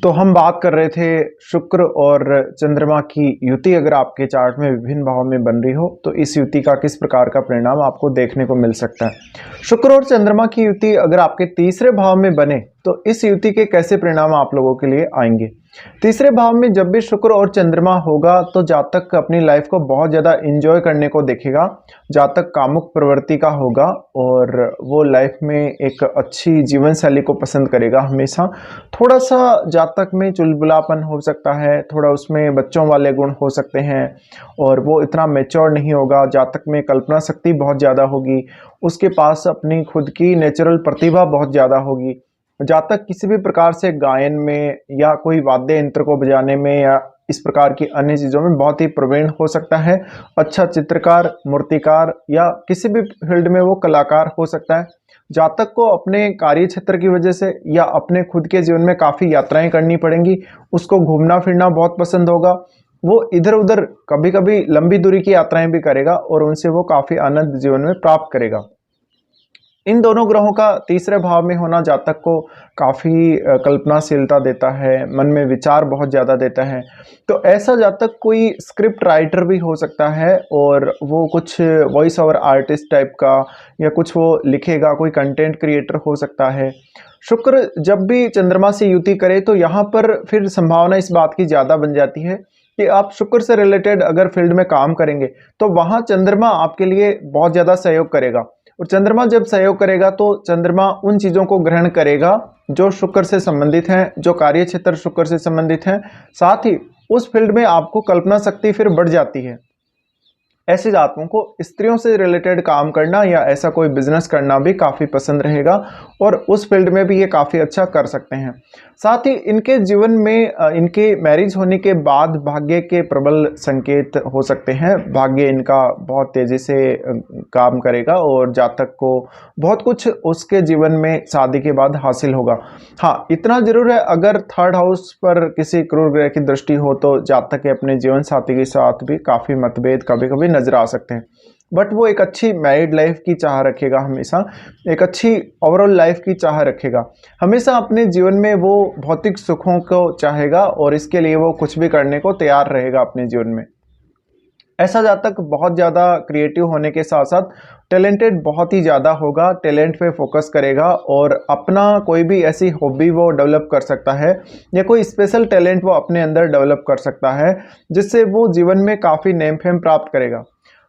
तो हम बात कर रहे थे शुक्र और चंद्रमा की युति अगर आपके चार्ट में विभिन्न भावों में बन रही हो तो इस युति का किस प्रकार का परिणाम आपको देखने को मिल सकता है। शुक्र और चंद्रमा की युति अगर आपके तीसरे भाव में बने तो इस युति के कैसे परिणाम आप लोगों के लिए आएंगे। तीसरे भाव में जब भी शुक्र और चंद्रमा होगा तो जातक अपनी लाइफ को बहुत ज़्यादा इंजॉय करने को देखेगा। जातक कामुक प्रवृत्ति का होगा और वो लाइफ में एक अच्छी जीवन शैली को पसंद करेगा हमेशा। थोड़ा सा जातक में चुलबुलापन हो सकता है, थोड़ा उसमें बच्चों वाले गुण हो सकते हैं और वो इतना मैच्योर नहीं होगा। जातक में कल्पना शक्ति बहुत ज़्यादा होगी, उसके पास अपनी खुद की नेचुरल प्रतिभा बहुत ज़्यादा होगी। जातक किसी भी प्रकार से गायन में या कोई वाद्य यंत्र को बजाने में या इस प्रकार की अन्य चीज़ों में बहुत ही प्रवीण हो सकता है। अच्छा चित्रकार, मूर्तिकार या किसी भी फील्ड में वो कलाकार हो सकता है। जातक को अपने कार्य क्षेत्र की वजह से या अपने खुद के जीवन में काफ़ी यात्राएं करनी पड़ेंगी। उसको घूमना फिरना बहुत पसंद होगा। वो इधर उधर कभी कभी लंबी दूरी की यात्राएं भी करेगा और उनसे वो काफ़ी आनंद जीवन में प्राप्त करेगा। इन दोनों ग्रहों का तीसरे भाव में होना जातक को काफ़ी कल्पनाशीलता देता है, मन में विचार बहुत ज़्यादा देता है। तो ऐसा जातक कोई स्क्रिप्ट राइटर भी हो सकता है और वो कुछ वॉइस ओवर आर्टिस्ट टाइप का या कुछ वो लिखेगा, कोई कंटेंट क्रिएटर हो सकता है। शुक्र जब भी चंद्रमा से युति करे तो यहाँ पर फिर संभावना इस बात की ज़्यादा बन जाती है कि आप शुक्र से रिलेटेड अगर फील्ड में काम करेंगे तो वहाँ चंद्रमा आपके लिए बहुत ज़्यादा सहयोग करेगा। और चंद्रमा जब सहयोग करेगा तो चंद्रमा उन चीज़ों को ग्रहण करेगा जो शुक्र से संबंधित हैं, जो कार्य क्षेत्र शुक्र से संबंधित हैं। साथ ही उस फील्ड में आपको कल्पना शक्ति फिर बढ़ जाती है। ऐसे जातकों को स्त्रियों से रिलेटेड काम करना या ऐसा कोई बिजनेस करना भी काफ़ी पसंद रहेगा और उस फील्ड में भी ये काफ़ी अच्छा कर सकते हैं। साथ ही इनके जीवन में इनके मैरिज होने के बाद भाग्य के प्रबल संकेत हो सकते हैं। भाग्य इनका बहुत तेज़ी से काम करेगा और जातक को बहुत कुछ उसके जीवन में शादी के बाद हासिल होगा। हाँ, इतना जरूर है, अगर थर्ड हाउस पर किसी क्रूर ग्रह की दृष्टि हो तो जातक के अपने जीवन साथी के साथ भी काफ़ी मतभेद कभी कभी नजर आ सकते हैं। बट वो एक अच्छी मैरिड लाइफ की चाह रखेगा, हमेशा एक अच्छी ओवरऑल लाइफ की चाह रखेगा। हमेशा अपने जीवन में वो भौतिक सुखों को चाहेगा और इसके लिए वो कुछ भी करने को तैयार रहेगा अपने जीवन में। ऐसा जातक बहुत ज़्यादा क्रिएटिव होने के साथ साथ टैलेंटेड बहुत ही ज़्यादा होगा। टैलेंट पे फोकस करेगा और अपना कोई भी ऐसी हॉबी वो डेवलप कर सकता है या कोई स्पेशल टैलेंट वो अपने अंदर डेवलप कर सकता है जिससे वो जीवन में काफ़ी नेम फेम प्राप्त करेगा।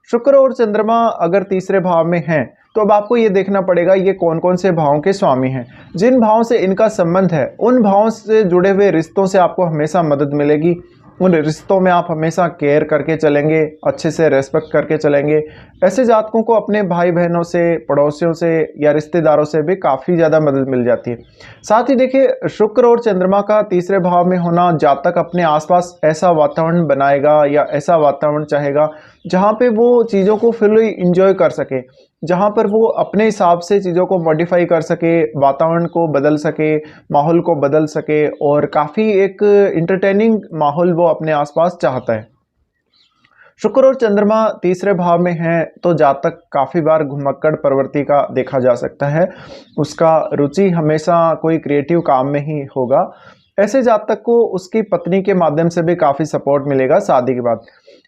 शुक्र और चंद्रमा अगर तीसरे भाव में हैं तो अब आपको ये देखना पड़ेगा ये कौन कौन से भावों के स्वामी हैं। जिन भावों से इनका संबंध है उन भावों से जुड़े हुए रिश्तों से आपको हमेशा मदद मिलेगी। उन रिश्तों में आप हमेशा केयर करके चलेंगे, अच्छे से रेस्पेक्ट करके चलेंगे। ऐसे जातकों को अपने भाई बहनों से, पड़ोसियों से या रिश्तेदारों से भी काफ़ी ज़्यादा मदद मिल जाती है। साथ ही देखिए, शुक्र और चंद्रमा का तीसरे भाव में होना जातक अपने आसपास ऐसा वातावरण बनाएगा या ऐसा वातावरण चाहेगा जहाँ पे वो चीज़ों को फुली इंजॉय कर सके, जहाँ पर वो अपने हिसाब से चीज़ों को मॉडिफाई कर सके, वातावरण को बदल सके, माहौल को बदल सके और काफ़ी एक इंटरटेनिंग माहौल वो अपने आसपास चाहता है। शुक्र और चंद्रमा तीसरे भाव में हैं तो जातक काफ़ी बार घुमक्कड़ प्रवृत्ति का देखा जा सकता है। उसका रुचि हमेशा कोई क्रिएटिव काम में ही होगा। ऐसे जातक को उसकी पत्नी के माध्यम से भी काफ़ी सपोर्ट मिलेगा शादी के बाद।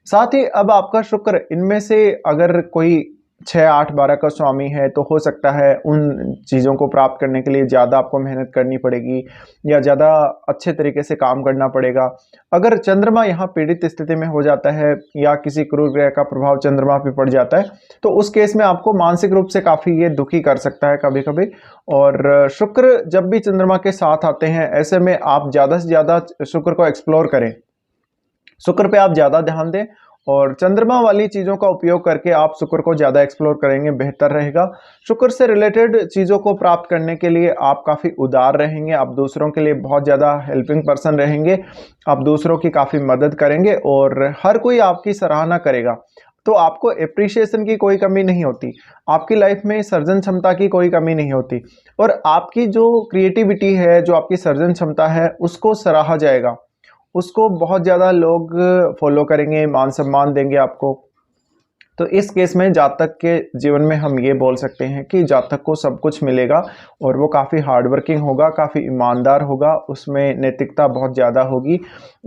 साथ ही अब आपका शुक्र इनमें से अगर कोई 6, 8, 12 का स्वामी है तो हो सकता है उन चीज़ों को प्राप्त करने के लिए ज़्यादा आपको मेहनत करनी पड़ेगी या ज़्यादा अच्छे तरीके से काम करना पड़ेगा। अगर चंद्रमा यहाँ पीड़ित स्थिति में हो जाता है या किसी क्रूर ग्रह का प्रभाव चंद्रमा पे पड़ जाता है तो उस केस में आपको मानसिक रूप से काफ़ी ये दुखी कर सकता है कभी कभी। और शुक्र जब भी चंद्रमा के साथ आते हैं ऐसे में आप ज़्यादा से ज़्यादा शुक्र को एक्सप्लोर करें, शुक्र पे आप ज़्यादा ध्यान दें और चंद्रमा वाली चीज़ों का उपयोग करके आप शुक्र को ज़्यादा एक्सप्लोर करेंगे, बेहतर रहेगा। शुक्र से रिलेटेड चीज़ों को प्राप्त करने के लिए आप काफ़ी उदार रहेंगे, आप दूसरों के लिए बहुत ज़्यादा हेल्पिंग पर्सन रहेंगे, आप दूसरों की काफ़ी मदद करेंगे और हर कोई आपकी सराहना करेगा। तो आपको एप्रिशिएशन की कोई कमी नहीं होती, आपकी लाइफ में सर्जन क्षमता की कोई कमी नहीं होती और आपकी जो क्रिएटिविटी है, जो आपकी सर्जन क्षमता है उसको सराहा जाएगा, उसको बहुत ज़्यादा लोग फॉलो करेंगे, मान सम्मान देंगे आपको। तो इस केस में जातक के जीवन में हम ये बोल सकते हैं कि जातक को सब कुछ मिलेगा और वो काफ़ी हार्डवर्किंग होगा, काफ़ी ईमानदार होगा, उसमें नैतिकता बहुत ज़्यादा होगी।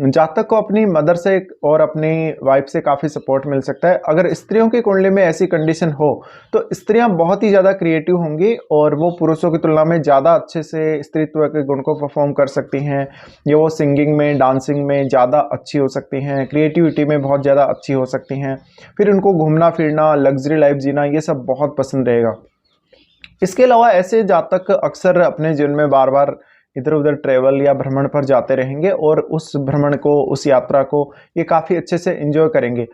जातक को अपनी मदर से और अपनी वाइफ से काफ़ी सपोर्ट मिल सकता है। अगर स्त्रियों की कुंडली में ऐसी कंडीशन हो तो स्त्रियां बहुत ही ज़्यादा क्रिएटिव होंगी और वो पुरुषों की तुलना में ज़्यादा अच्छे से स्त्रीत्व के गुण को परफॉर्म कर सकती हैं। ये वो सिंगिंग में, डांसिंग में ज़्यादा अच्छी हो सकती हैं, क्रिएटिविटी में बहुत ज़्यादा अच्छी हो सकती हैं। फिर उनको घूमना फिरना, लग्जरी लाइफ जीना, ये सब बहुत पसंद रहेगा। इसके अलावा ऐसे जातक अक्सर अपने जीवन में बार बार इधर उधर ट्रेवल या भ्रमण पर जाते रहेंगे और उस भ्रमण को, उस यात्रा को ये काफ़ी अच्छे से एंजॉय करेंगे।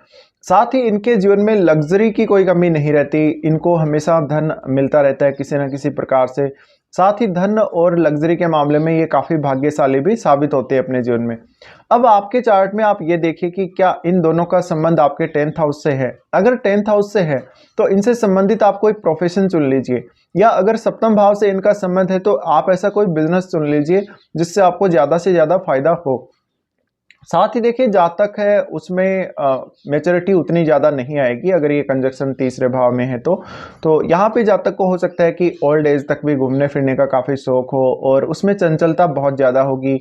साथ ही इनके जीवन में लग्जरी की कोई कमी नहीं रहती, इनको हमेशा धन मिलता रहता है किसी न किसी प्रकार से। साथ ही धन और लग्जरी के मामले में ये काफ़ी भाग्यशाली भी साबित होते हैं अपने जीवन में। अब आपके चार्ट में आप ये देखिए कि क्या इन दोनों का संबंध आपके 10th हाउस से है। अगर 10th हाउस से है तो इनसे संबंधित आप कोई प्रोफेशन चुन लीजिए, या अगर सप्तम भाव से इनका संबंध है तो आप ऐसा कोई बिजनेस चुन लीजिए जिससे आपको ज़्यादा से ज़्यादा फायदा हो। साथ ही देखिए, जातक है उसमें मैच्योरिटी उतनी ज़्यादा नहीं आएगी अगर ये कंजक्शन तीसरे भाव में है तो यहाँ पे जातक को हो सकता है कि ओल्ड एज तक भी घूमने फिरने का काफ़ी शौक हो और उसमें चंचलता बहुत ज़्यादा होगी,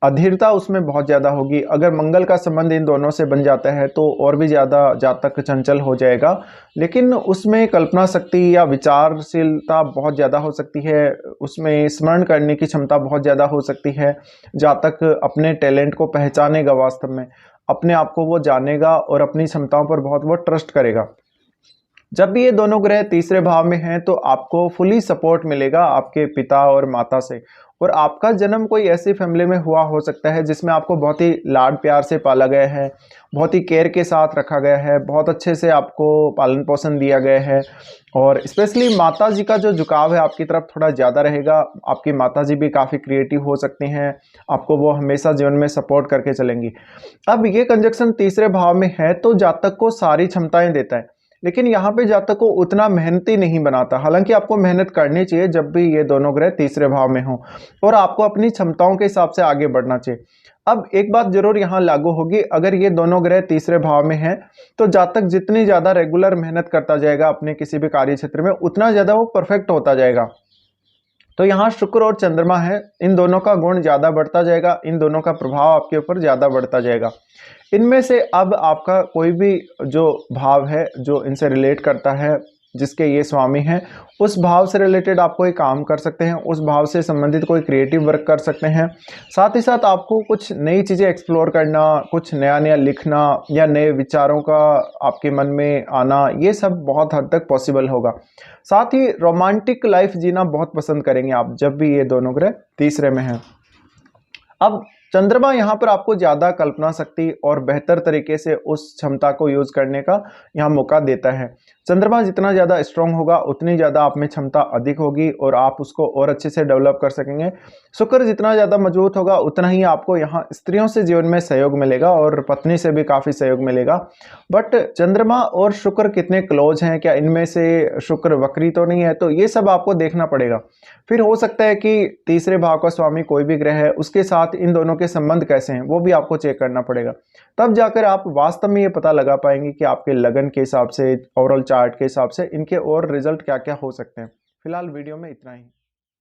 अधीरता उसमें बहुत ज़्यादा होगी। अगर मंगल का संबंध इन दोनों से बन जाता है तो और भी ज़्यादा जातक चंचल हो जाएगा, लेकिन उसमें कल्पना शक्ति या विचारशीलता बहुत ज़्यादा हो सकती है, उसमें स्मरण करने की क्षमता बहुत ज़्यादा हो सकती है। जातक अपने टैलेंट को पहचानेगा, वास्तव में अपने आप को वो जानेगा और अपनी क्षमताओं पर बहुत वो ट्रस्ट करेगा। जब भी ये दोनों ग्रह तीसरे भाव में हैं तो आपको फुली सपोर्ट मिलेगा आपके पिता और माता से। और आपका जन्म कोई ऐसी फैमिली में हुआ हो सकता है जिसमें आपको बहुत ही लाड प्यार से पाला गया है, बहुत ही केयर के साथ रखा गया है, बहुत अच्छे से आपको पालन पोषण दिया गया है। और स्पेशली माता जी का जो झुकाव है आपकी तरफ थोड़ा ज़्यादा रहेगा। आपकी माता जी भी काफ़ी क्रिएटिव हो सकती हैं, आपको वो हमेशा जीवन में सपोर्ट करके चलेंगी। अब ये कंजक्शन तीसरे भाव में है तो जातक को सारी क्षमताएं देता है, लेकिन यहाँ पे जातक को उतना मेहनती नहीं बनाता। हालांकि आपको मेहनत करनी चाहिए जब भी ये दोनों ग्रह तीसरे भाव में हों, और आपको अपनी क्षमताओं के हिसाब से आगे बढ़ना चाहिए। अब एक बात जरूर यहाँ लागू होगी, अगर ये दोनों ग्रह तीसरे भाव में हैं तो जातक जितनी ज़्यादा रेगुलर मेहनत करता जाएगा अपने किसी भी कार्य क्षेत्र में, उतना ज़्यादा वो परफेक्ट होता जाएगा। तो यहाँ शुक्र और चंद्रमा है, इन दोनों का गुण ज़्यादा बढ़ता जाएगा, इन दोनों का प्रभाव आपके ऊपर ज़्यादा बढ़ता जाएगा। इनमें से अब आपका कोई भी जो भाव है जो इनसे रिलेट करता है, जिसके ये स्वामी हैं, उस भाव से रिलेटेड आप कोई काम कर सकते हैं, उस भाव से संबंधित कोई क्रिएटिव वर्क कर सकते हैं। साथ ही साथ आपको कुछ नई चीज़ें एक्सप्लोर करना, कुछ नया नया लिखना या नए विचारों का आपके मन में आना, ये सब बहुत हद तक पॉसिबल होगा। साथ ही रोमांटिक लाइफ जीना बहुत पसंद करेंगे आप जब भी ये दोनों ग्रह तीसरे में हैं। अब चंद्रमा यहाँ पर आपको ज़्यादा कल्पना शक्ति और बेहतर तरीके से उस क्षमता को यूज़ करने का यहाँ मौका देता है। चंद्रमा जितना ज़्यादा स्ट्रॉन्ग होगा उतनी ज़्यादा आप में क्षमता अधिक होगी और आप उसको और अच्छे से डेवलप कर सकेंगे। शुक्र जितना ज़्यादा मजबूत होगा उतना ही आपको यहाँ स्त्रियों से जीवन में सहयोग मिलेगा और पत्नी से भी काफ़ी सहयोग मिलेगा। बट चंद्रमा और शुक्र कितने क्लोज हैं, क्या इनमें से शुक्र वक्री तो नहीं है, तो ये सब आपको देखना पड़ेगा। फिर हो सकता है कि तीसरे भाव का स्वामी कोई भी ग्रह है, उसके साथ इन दोनों के संबंध कैसे हैं वो भी आपको चेक करना पड़ेगा। तब जाकर आप वास्तव में ये पता लगा पाएंगे कि आपके लगन के हिसाब से, ओवरऑल चार्ट के हिसाब से इनके और रिजल्ट क्या क्या हो सकते हैं। फिलहाल वीडियो में इतना ही।